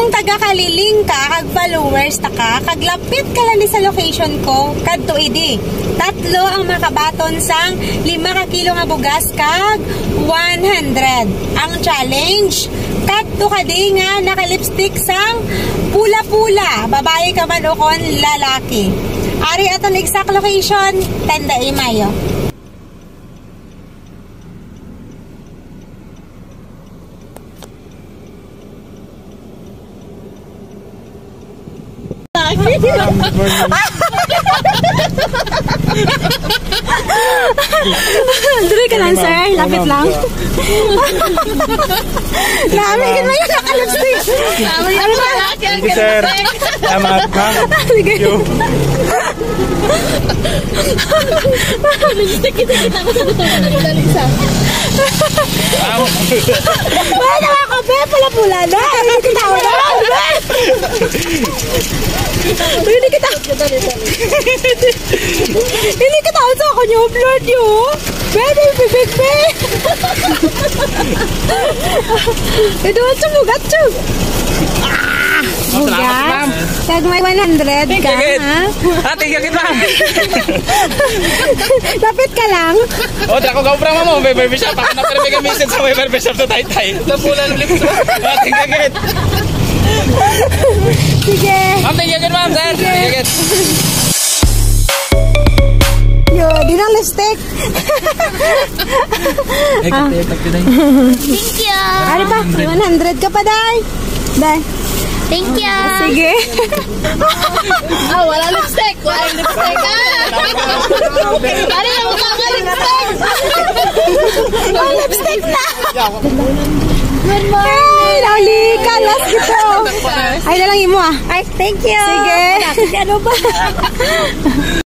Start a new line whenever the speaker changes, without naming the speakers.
kung taga Kaliling ka, kag followers ta ka, kaglapit ka lang sa location ko, kadto idi. 3 ang makabaton sang 5 ka kilo nga bugas kag 100. Ang challenge, kadto ka di nga naka-lipstick sang pula-pula, babae ka man o kon lalaki. Ari aton exact location, Tenda Imayo. Dali ka lang, sir. Lapit lang. Lami ka naman yung naka-lipstick.
Lami yung lalaki.
Thank you, sir. Salamat, ma'am. Thank you.
Lipstick, kita ko sa dito. Dali sa.
Wala naman ako, be. Pula-pula na. Hindi kita ako na. Hindi kita. Hindi kita ako sa kanya. Blood yun. Pwede, bibig, be. Ito, sumugat, sug. Bugas. Kag may 100 ka, ha?
Thank you, ma'am.
Lapit ka lang.
O, dako ka upra mo. May barbershop. Ako na pala may gamitin sa may barbershop sa Taytay. Napulan ulit. Thank you,
Sige.
ma'am. Thank you, ma'am, sir. Thank you.
Yo, di na lipstick.
Thank you.
Ano pa? 100 ka pa, Day. Day.
Thank you.
Sige.
Wala lipstick. Wala lipstick. Ano yung mukha ka lipstick?
Oh, lipstick na. Good morning. Hey, Lauli ka. Last ito. Ay, na lang imo, ah.
Ay, thank you.
Sige.
Ano ba?